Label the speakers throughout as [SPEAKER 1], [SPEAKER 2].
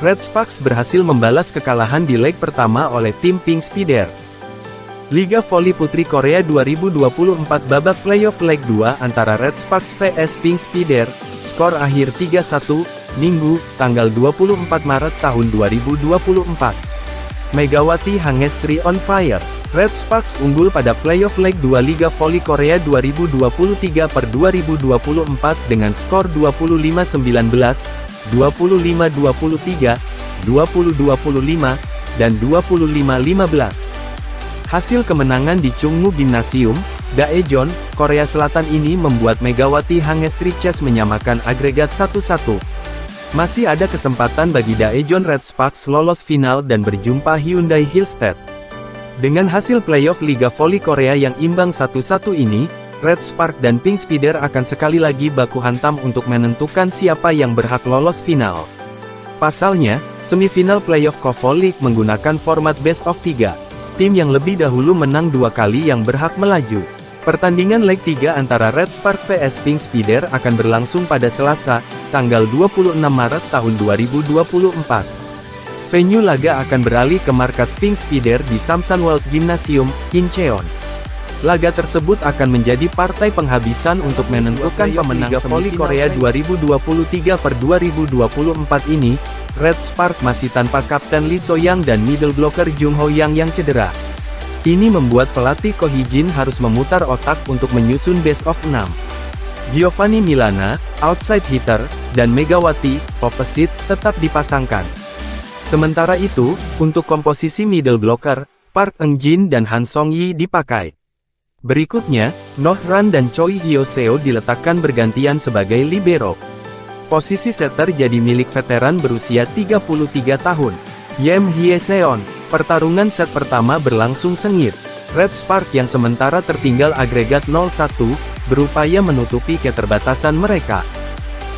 [SPEAKER 1] Red Sparks berhasil membalas kekalahan di leg pertama oleh tim Pink Speeders. Liga Voli Putri Korea 2024 babak playoff leg 2 antara Red Sparks vs Pink Speeder, skor akhir 3-1, Minggu, tanggal 24 Maret tahun 2024. Megawati Hangestri on fire. Red Sparks unggul pada playoff leg 2 Liga Voli Korea 2023 per 2024 dengan skor 25-19, 25-23, 20-25, dan 25-15. Hasil kemenangan di Chungmu Gymnasium, Daejeon, Korea Selatan ini membuat Megawati Hangestri Chess menyamakan agregat 1-1. Masih ada kesempatan bagi Daejeon Red Sparks lolos final dan berjumpa Hyundai Hillstead. Dengan hasil playoff Liga Voli Korea yang imbang 1-1 ini, Red Spark dan Pink Speeder akan sekali lagi baku hantam untuk menentukan siapa yang berhak lolos final. Pasalnya, semifinal playoff KOVOL League menggunakan format best of 3. Tim yang lebih dahulu menang 2 kali yang berhak melaju. Pertandingan leg 3 antara Red Spark vs Pink Speeder akan berlangsung pada Selasa, tanggal 26 Maret tahun 2024. Venue laga akan beralih ke markas Pink Speeder di Samsan World Gymnasium, Incheon. Laga tersebut akan menjadi partai penghabisan untuk menentukan pemenang Liga Voli Korea 2023 per 2024 ini. Red Spark masih tanpa Kapten Lee So-young dan middle blocker Jung Ho-yang yang cedera. Ini membuat pelatih Ko Hee-jin harus memutar otak untuk menyusun best of 6. Giovanni Milana, outside hitter, dan Megawati, opposite, tetap dipasangkan. Sementara itu, untuk komposisi middle blocker, Park Eun-jin dan Han Song-yi dipakai. Berikutnya, Noh Ran dan Choi Hyo-seo diletakkan bergantian sebagai libero. Posisi setter jadi milik veteran berusia 33 tahun, Yem Hye-seon. Pertarungan set pertama berlangsung sengit. Red Spark yang sementara tertinggal agregat 0-1, berupaya menutupi keterbatasan mereka.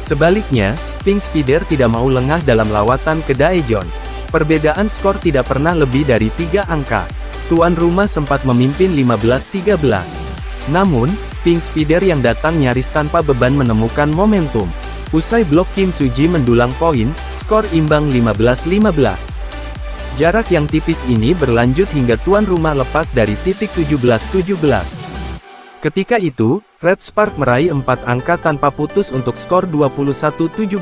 [SPEAKER 1] Sebaliknya, Pink Speeder tidak mau lengah dalam lawatan ke Daejeon. Perbedaan skor tidak pernah lebih dari 3 angka. Tuan rumah sempat memimpin 15-13. Namun, Pink Speeder yang datang nyaris tanpa beban menemukan momentum. Usai blok Kim Suji mendulang poin, skor imbang 15-15. Jarak yang tipis ini berlanjut hingga tuan rumah lepas dari titik 17-17. Ketika itu, Red Spark meraih 4 angka tanpa putus untuk skor 21-17.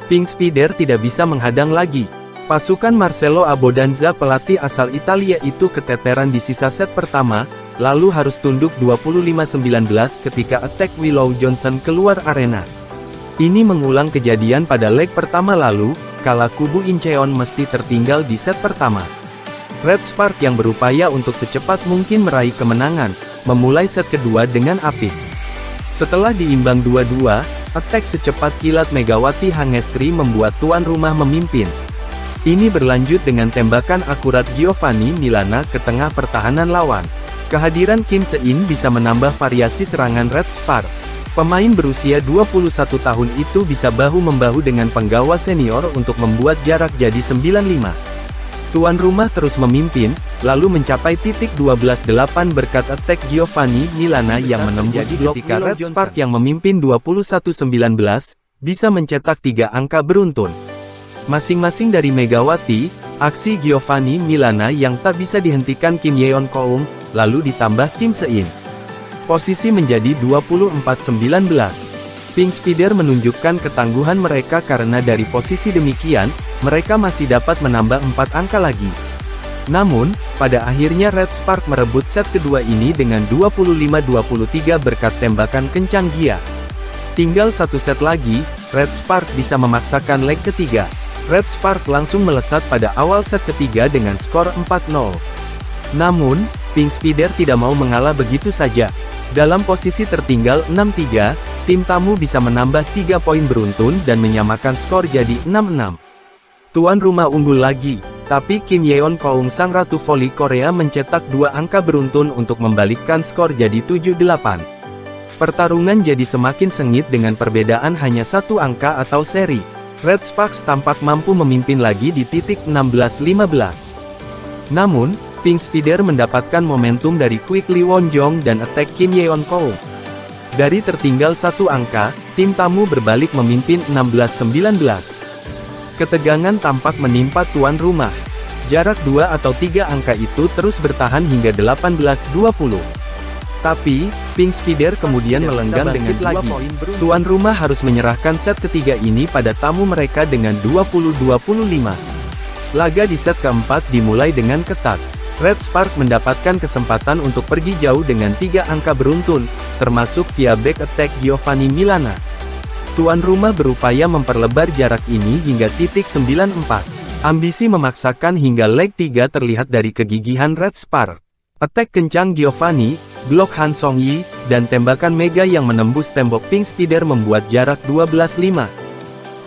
[SPEAKER 1] Pink Speeder tidak bisa menghadang lagi. Pasukan Marcelo Abodanza pelatih asal Italia itu keteteran di sisa set pertama, lalu harus tunduk 25-19 ketika attack Willow Johnson keluar arena. Ini mengulang kejadian pada leg pertama lalu, kala kubu Incheon mesti tertinggal di set pertama. Red Spark yang berupaya untuk secepat mungkin meraih kemenangan, memulai set kedua dengan apik. Setelah diimbang 2-2, attack secepat kilat Megawati Hangestri membuat tuan rumah memimpin. Ini berlanjut dengan tembakan akurat Giovanni Milana ke tengah pertahanan lawan. Kehadiran Kim Se-in bisa menambah variasi serangan Red Spark. Pemain berusia 21 tahun itu bisa bahu-membahu dengan penggawa senior untuk membuat jarak jadi 9-5. Tuan rumah terus memimpin, lalu mencapai titik 12-8 berkat attack Giovanni Milana yang menembus blok ketika Red Spark yang memimpin 21-19, bisa mencetak 3 angka beruntun. Masing-masing dari Megawati, aksi Giovanni Milana yang tak bisa dihentikan Kim Yeon Koum, lalu ditambah Kim Se-in. Posisi menjadi 24-19. Pink Speeder menunjukkan ketangguhan mereka karena dari posisi demikian, mereka masih dapat menambah 4 angka lagi. Namun, pada akhirnya Red Spark merebut set kedua ini dengan 25-23 berkat tembakan kencang Gia. Tinggal 1 set lagi, Red Spark bisa memaksakan leg ketiga. Red Spark langsung melesat pada awal set ketiga dengan skor 4-0. Namun, Pink Speeder tidak mau mengalah begitu saja. Dalam posisi tertinggal 6-3, tim tamu bisa menambah 3 poin beruntun dan menyamakan skor jadi 6-6. Tuan rumah unggul lagi, tapi Kim Yeon Koung sang ratu voli Korea mencetak 2 angka beruntun untuk membalikkan skor jadi 7-8. Pertarungan jadi semakin sengit dengan perbedaan hanya 1 angka atau seri. Red Sparks tampak mampu memimpin lagi di titik 16-15. Namun, Pink Speeder mendapatkan momentum dari Quick Lee Won-jong dan attack Kim Yeon Koung. Dari tertinggal 1 angka, tim tamu berbalik memimpin 16-19. Ketegangan tampak menimpa tuan rumah. Jarak 2 atau 3 angka itu terus bertahan hingga 18-20. Tapi, Pink Spider kemudian melenggang dengan 2 poin. Tuan rumah harus menyerahkan set ketiga ini pada tamu mereka dengan 20-25. Laga di set keempat dimulai dengan ketat. Red Spark mendapatkan kesempatan untuk pergi jauh dengan 3 angka beruntun, termasuk via back attack Giovanni Milana. Tuan rumah berupaya memperlebar jarak ini hingga titik 94. Ambisi memaksakan hingga leg 3 terlihat dari kegigihan Red Spark. Attack kencang Giovanni, blok Han Song-yi, dan tembakan mega yang menembus tembok Pink Spider membuat jarak 12-5.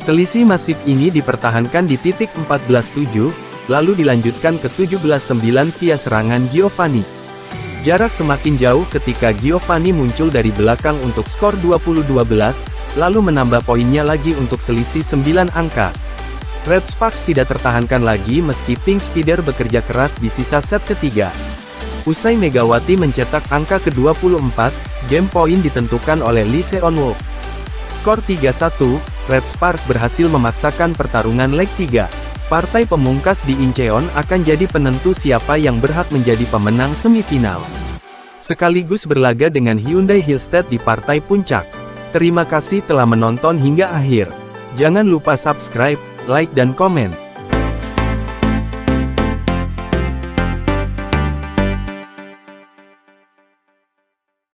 [SPEAKER 1] Selisih masif ini dipertahankan di titik 14-7, lalu dilanjutkan ke 17-9 via serangan Giovanni. Jarak semakin jauh ketika Giovanni muncul dari belakang untuk skor 20-12, lalu menambah poinnya lagi untuk selisih 9 angka. Red Sparks tidak tertahankan lagi meski Pink Spider bekerja keras di sisa set ketiga. Usai Megawati mencetak angka ke-24, game point ditentukan oleh Lee Seon-wook. Skor 3-1, Red Spark berhasil memaksakan pertarungan leg 3. Partai pemungkas di Incheon akan jadi penentu siapa yang berhak menjadi pemenang semifinal. Sekaligus berlaga dengan Hyundai Hillstead di partai puncak. Terima kasih telah menonton hingga akhir. Jangan lupa subscribe, like dan komen.